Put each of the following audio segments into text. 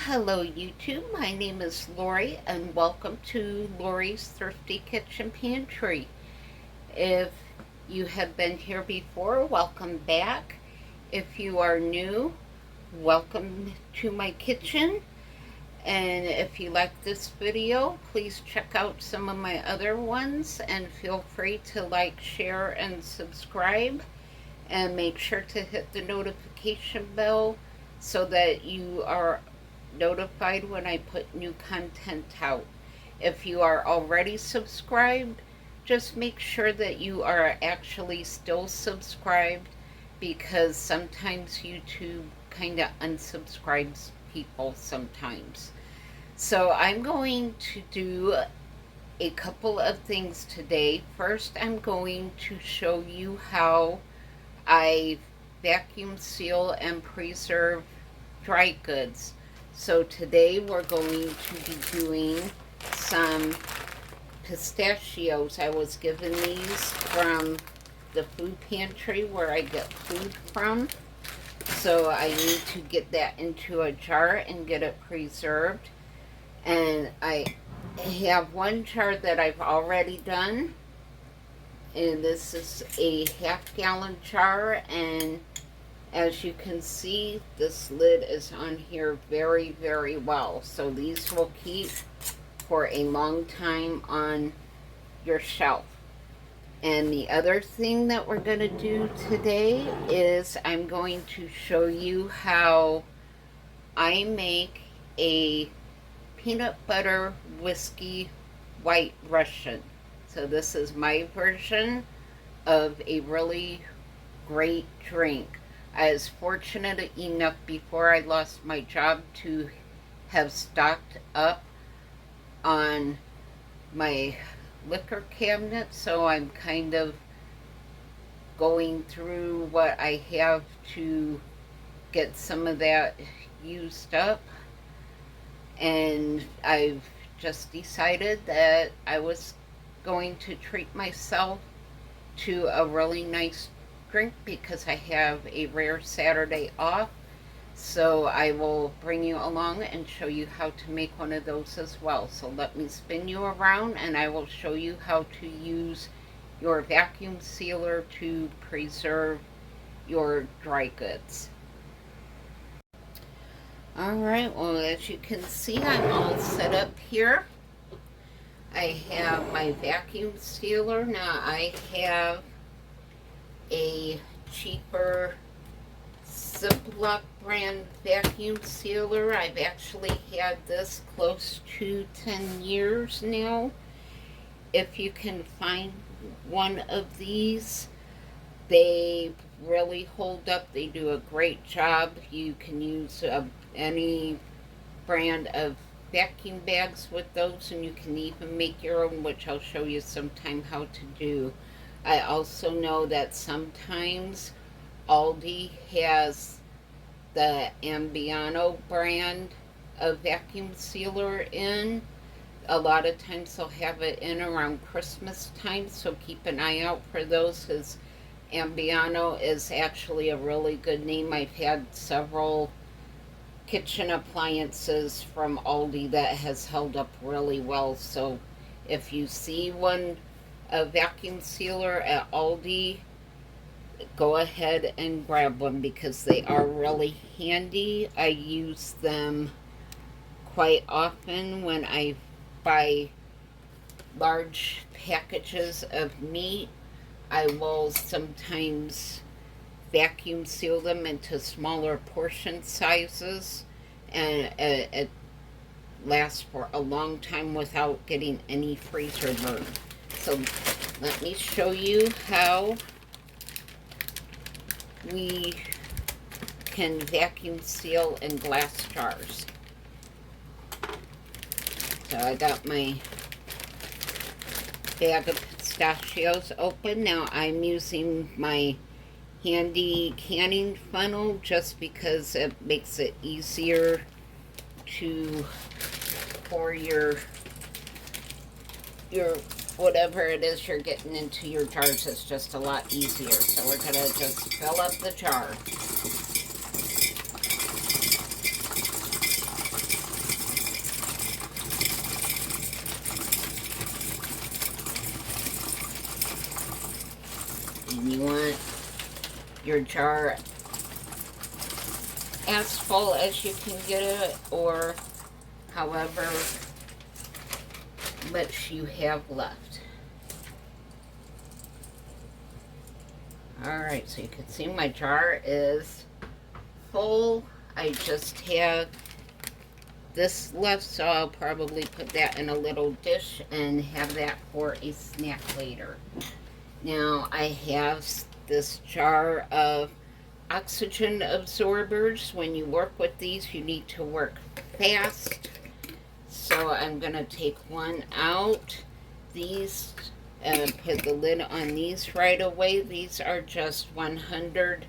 Hello YouTube. My name is Lori and welcome to Lori's Thrifty Kitchen Pantry. If you have been here before, welcome back. If you are new, welcome to my kitchen. And if you like this video, please check out some of my other ones and feel free to like, share, and subscribe. And make sure to hit the notification bell so that you are notified when I put new content out. If you are already subscribed, just make sure that you are actually still subscribed, because sometimes YouTube kind of unsubscribes people sometimes. So I'm going to do a couple of things today. First, I'm going to show you how I vacuum seal and preserve dry goods. So today we're going to be doing some pistachios. I was given these from the food pantry where I get food from. So I need to get that into a jar and get it preserved. And I have one jar that I've already done. And this is a half-gallon jar, and as you can see, this lid is on here very, very well. So these will keep for a long time on your shelf. And the other thing that we're going to do today is I'm going to show you how I make a peanut butter whiskey white Russian. So this is my version of a really great drink. I was fortunate enough before I lost my job to have stocked up on my liquor cabinet, so I'm kind of going through what I have to get some of that used up. And I've just decided that I was going to treat myself to a really nice drink because I have a rare Saturday off. So I will bring you along and show you how to make one of those as well. So let me spin you around and I will show you how to use your vacuum sealer to preserve your dry goods. Alright, well, as you can see, I'm all set up here. I have my vacuum sealer. Now I have a cheaper Ziploc brand vacuum sealer. I've actually had this close to 10 years now. If you can find one of these, they really hold up. They do a great job. You can use any brand of vacuum bags with those, and you can even make your own, which I'll show you sometime how to do. I also know that sometimes Aldi has the Ambiano brand of vacuum sealer in. A lot of times they'll have it in around Christmas time, so keep an eye out for those, because Ambiano is actually a really good name. I've had several kitchen appliances from Aldi that has held up really well. So if you see a vacuum sealer at Aldi, go ahead and grab one because they are really handy. I use them quite often when I buy large packages of meat. I will sometimes vacuum seal them into smaller portion sizes, and it lasts for a long time without getting any freezer burn. So let me show you how we can vacuum seal in glass jars. So I got my bag of pistachios open. Now I'm using my handy canning funnel just because it makes it easier to pour your whatever it is you're getting into your jars. It's just a lot easier. So we're gonna just fill up the jar. And you want your jar as full as you can get it, or however much you have left. Alright, so you can see my jar is full. I just have this left, so I'll probably put that in a little dish and have that for a snack later. Now I have this jar of oxygen absorbers. When you work with these, you need to work fast. So I'm going to take one out. These, put the lid on these right away. These are just 100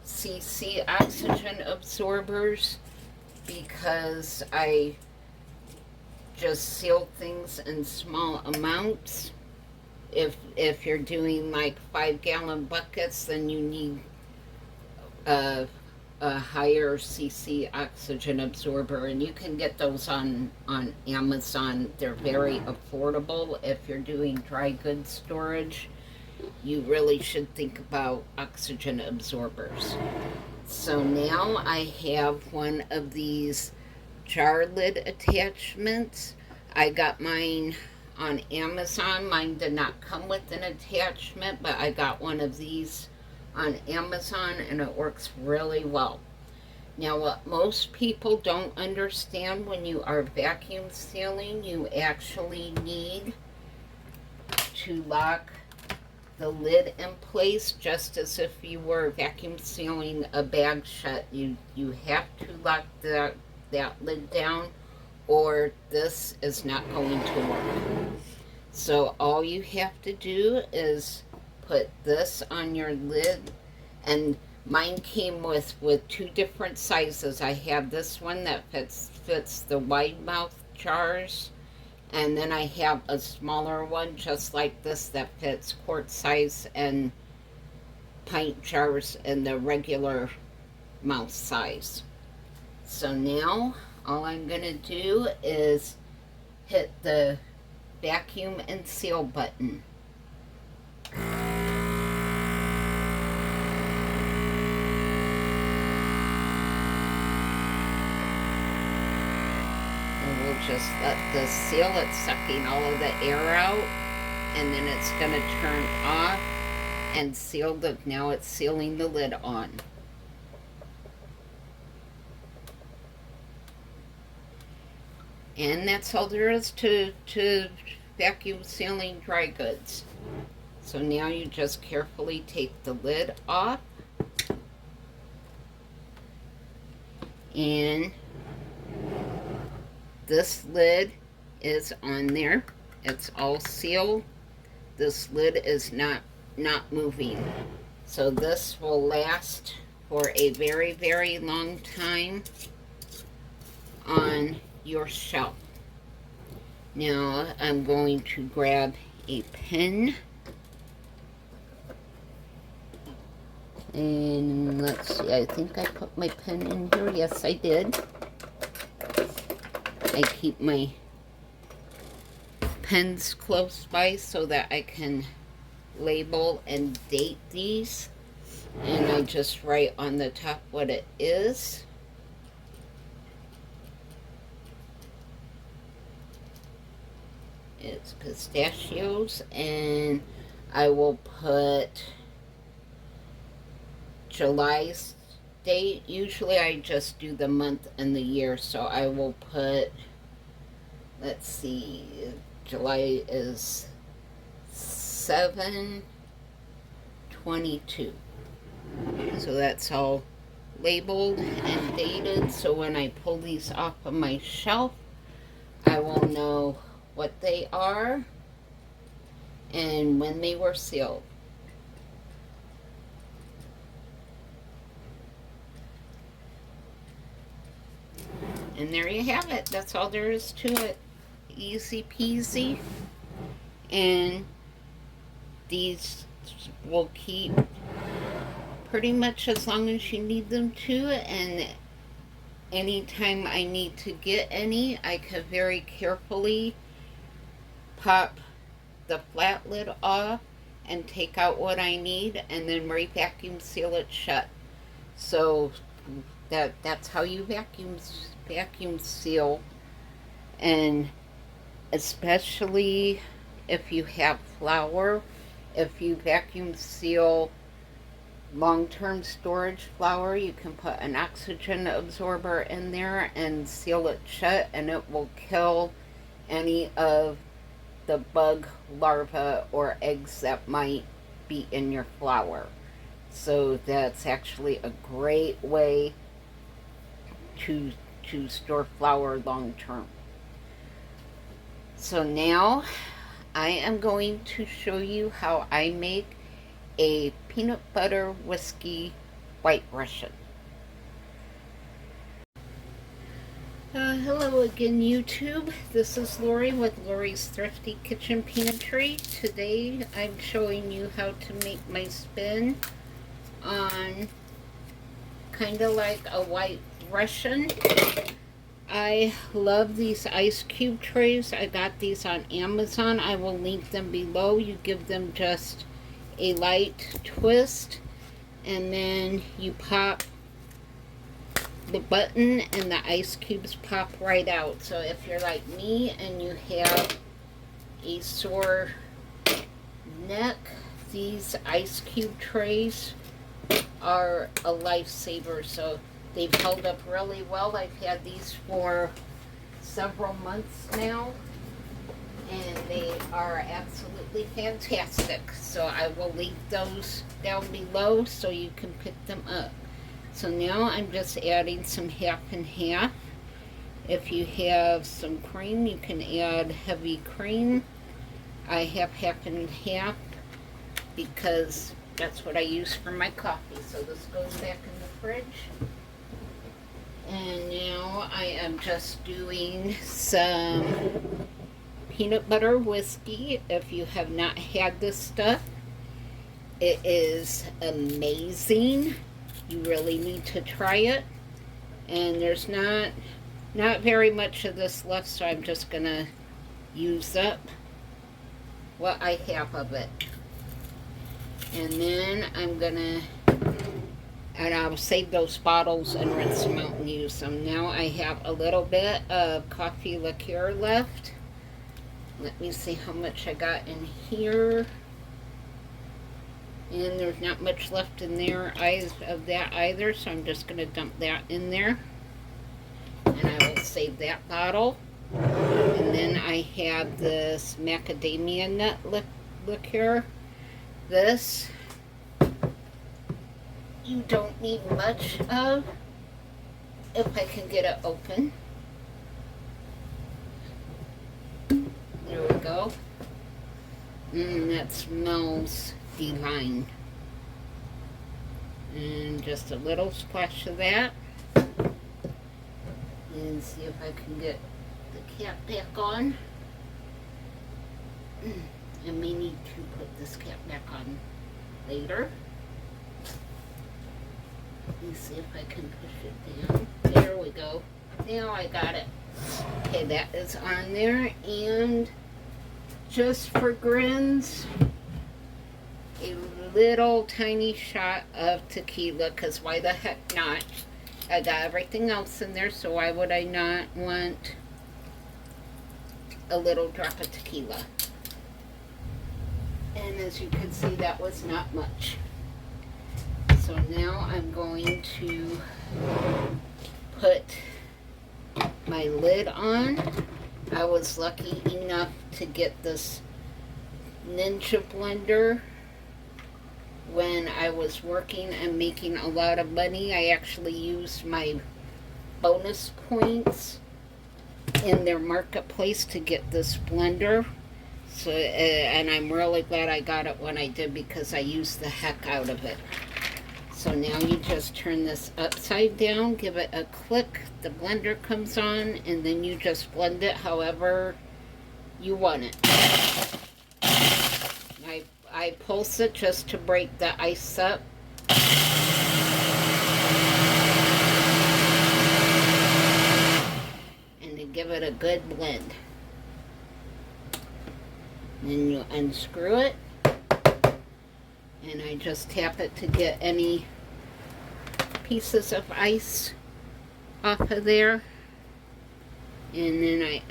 cc oxygen absorbers because I just seal things in small amounts. If you're doing like 5-gallon buckets, then you need a higher cc oxygen absorber, and you can get those on Amazon. They're very affordable. If you're doing dry goods storage, you really should think about oxygen absorbers. So now I have one of these jar lid attachments. I got mine on Amazon. Mine did not come with an attachment, but I got one of these on Amazon, and it works really well. Now, what most people don't understand, when you are vacuum sealing, you actually need to lock the lid in place, just as if you were vacuum sealing a bag shut. You have to lock that lid down, or this is not going to work. So all you have to do is put this on your lid, and mine came with 2 different sizes. I have this one that fits the wide mouth jars, and then I have a smaller one just like this that fits quart size and pint jars in the regular mouth size. So now all I'm going to do is hit the vacuum and seal button. And we'll just let this seal. It's sucking all of the air out, and then it's going to turn off and seal the, now it's sealing the lid on. And that's all there is to vacuum sealing dry goods. So now you just carefully take the lid off, and this lid is on there. It's all sealed. This lid is not moving. So this will last for a very, very long time on your shelf. Now I'm going to grab a pen, and let's see, I think I put my pen in here. Yes, I did. I keep my pens close by so that I can label and date these, and I just write on the top what it is. It's pistachios, and I will put July's date. Usually I just do the month and the year, so I will put, let's see, July is 7/22. So that's all labeled and dated, so when I pull these off of my shelf, I will know what they are and when they were sealed. And there you have it. That's all there is to it. Easy peasy. And these will keep pretty much as long as you need them to, and anytime I need to get any, I can very carefully pop the flat lid off and take out what I need and then re-vacuum seal it shut. So that's how you vacuum seal. And especially if you have flour, if you vacuum seal long-term storage flour, you can put an oxygen absorber in there and seal it shut, and it will kill any of the bug larvae or eggs that might be in your flour. So that's actually a great way to store flour long term. So now I am going to show you how I make a peanut butter whiskey white Russian. Hello again, YouTube. This is Lori with Lori's Thrifty Kitchen Pantry. Today I'm showing you how to make my spin on kind of like a white Russian. I love these ice cube trays. I got these on Amazon. I will link them below. You give them just a light twist, and then you pop the button and the ice cubes pop right out. So if you're like me and you have a sore neck, these ice cube trays are a lifesaver. So they've held up really well. I've had these for several months now, and they are absolutely fantastic. So I will link those down below so you can pick them up. So now I'm just adding some half and half. If you have some cream, you can add heavy cream. I have half and half because that's what I use for my coffee. So this goes back in the fridge. And now I am just doing some peanut butter whiskey. If you have not had this stuff, it is amazing. You really need to try it. And there's not very much of this left, so I'm just gonna use up what I have of it. And then I'll save those bottles and rinse them out and use them. Now I have a little bit of coffee liqueur left. Let me see how much I got in here. And there's not much left in there of that either, so I'm just going to dump that in there. And I will save that bottle. And then I have this macadamia nut liqueur. This you don't need much of, if I can get it open. There we go. That smells divine. And just a little splash of that. And see if I can get the cap back on. I may need to put this cap back on later. Let me see if I can push it down. There we go. Now I got it. Okay, that is on there. And just for grins, a little tiny shot of tequila, because why the heck not? I got everything else in there, so why would I not want a little drop of tequila? And as you can see, that was not much. So now I'm going to put my lid on. I was lucky enough to get this Ninja blender when I was working and making a lot of money. I actually used my bonus points in their marketplace to get this blender. So, and I'm really glad I got it when I did, because I used the heck out of it. So now you just turn this upside down, give it a click, the blender comes on, and then you just blend it however you want it. I pulse it just to break the ice up. And to give it a good blend. Then you unscrew it. And I just tap it to get any pieces of ice off of there. And then I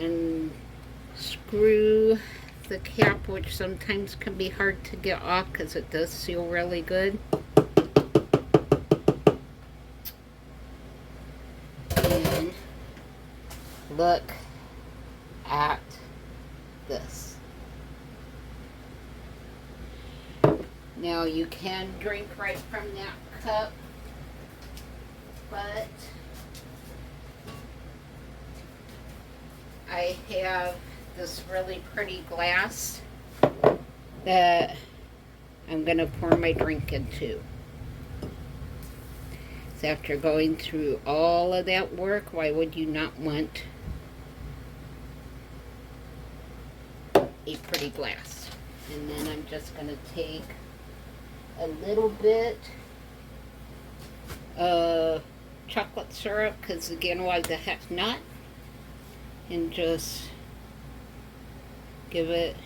unscrew the cap, which sometimes can be hard to get off because it does seal really good. And look at this. Now you can drink right from that cup, but I have this really pretty glass that I'm going to pour my drink into. So after going through all of that work, why would you not want a pretty glass? And then I'm just going to take a little bit of chocolate syrup, because again, why the heck not? And just give it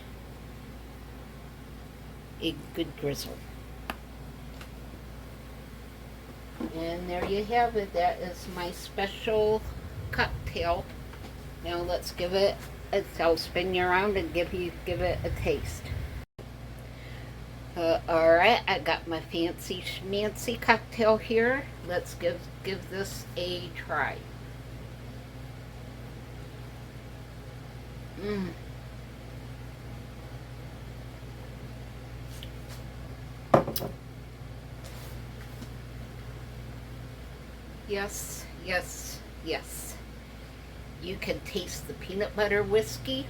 a good drizzle. And there you have it. That is my special cocktail. Now let's give it I'll spin you around and give it a taste. Alright, I got my fancy schmancy cocktail here. Let's give this a try. Yes, yes, yes. You can taste the peanut butter whiskey.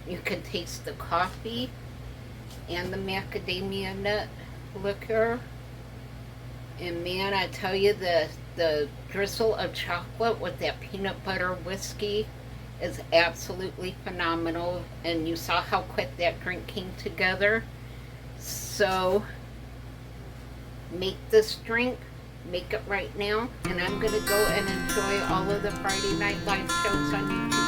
You can taste the coffee and the macadamia nut liquor. And man, I tell you, the drizzle of chocolate with that peanut butter whiskey is absolutely phenomenal. And you saw how quick that drink came together. So make this drink. Make it right now, and I'm going to go and enjoy all of the Friday Night Live shows on YouTube.